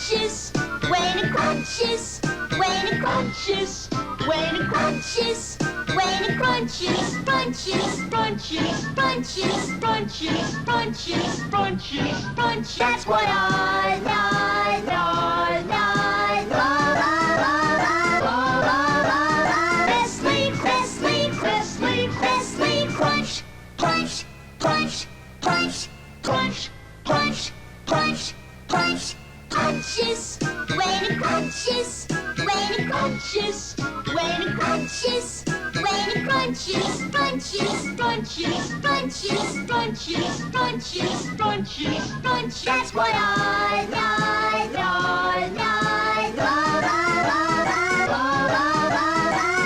crunches, when it crunches, when it crunches, when it crunches, when it crunches, crunches, crunches, crunches, crunches, crunches, crunches, crunches. That's what I Nestle, Nestle, Nestle, Nestle Crunch, crunch, crunch, crunch, crunch, crunch, crunch, crunch. Crunches, when it crunches, when it crunches, when it crunches, when it crunches, crunches, crunches, crunches, crunches, crunches, crunches, crunches. That's what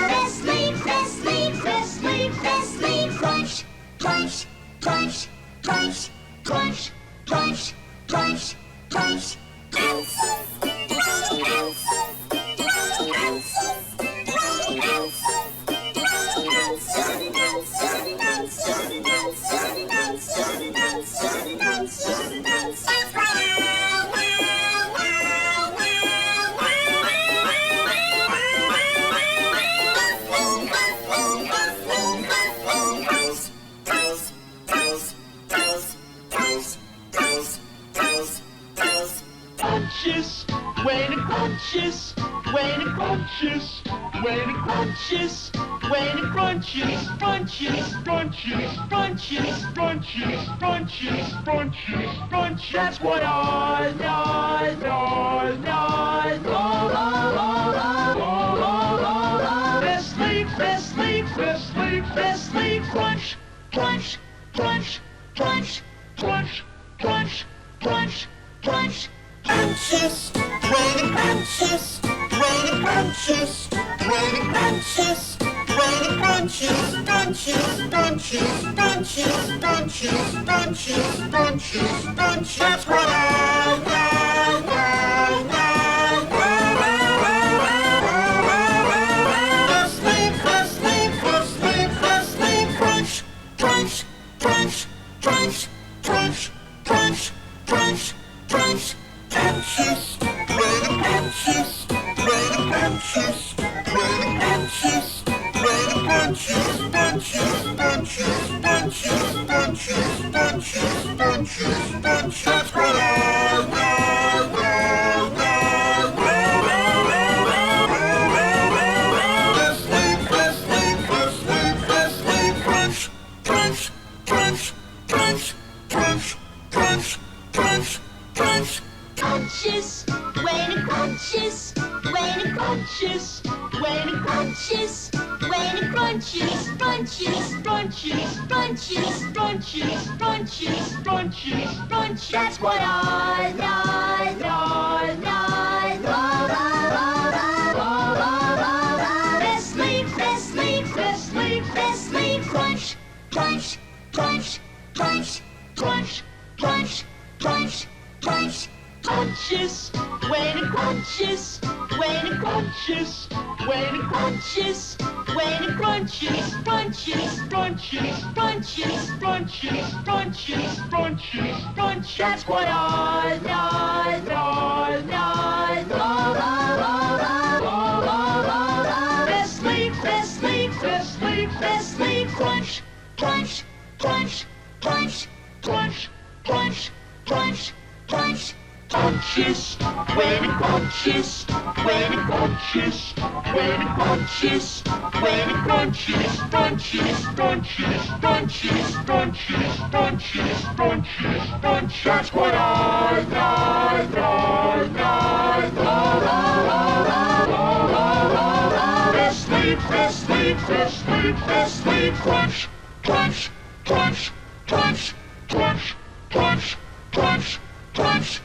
Nestle, Nestle, Nestle, Nestle Crunch, crunch, crunch, crunch, crunch, crunch, crunch, crunch. Crunches, when it crunches, when it crunches, when it crunches, when it crunches, crunches, crunches, crunches, crunches, crunches, crunches, crunches. That's what Nestle, Nestle, Nestle, Nestle Crunch, crunch, crunch, crunch, crunch, crunch, crunch, crunch. Crunches, when it crunches, when it crunches, when it crunches, when it crunches, crunches, crunches, crunches, crunches, crunches, crunches, crunches. That's what crunch, crunch, crunch, crunch, crunch, crunch, crunch, crunch. Crunches, when it crunches, when it crunches, when it crunches, when it crunches, crunches, crunches, crunches, crunches, crunches, crunches, crunches. That's what crunch, crunch, crunch, crunch, crunch, crunch, crunch, crunch. Crunches, when it crunches, when it crunches, when it crunches, when it crunches, crunches, crunches, crunches, crunches, crunches, crunches, crunches. That's what Nestle, Nestle, Nestle, Nestle Crunch, crunch, crunch, crunch, crunch, crunch, crunch, crunch. Crunches, when it crunches, when it crunches, when it crunches, when it crunches, crunches, crunches, crunches, crunches, crunches, crunches, crunches. That's what Nestle, Nestle, Nestle, Nestle Crunch, crunch, crunch, crunch, crunch, crunch, crunch, crunch. Crunches, when it crunches, when it crunches, when it crunches, when it crunches, crunches, crunches, crunches, crunches, crunches, crunches, crunches. That's what Nestle, Nestle, Nestle, Nestle Crunch, crunch, crunch, crunch, crunch, crunch, crunch, crunch.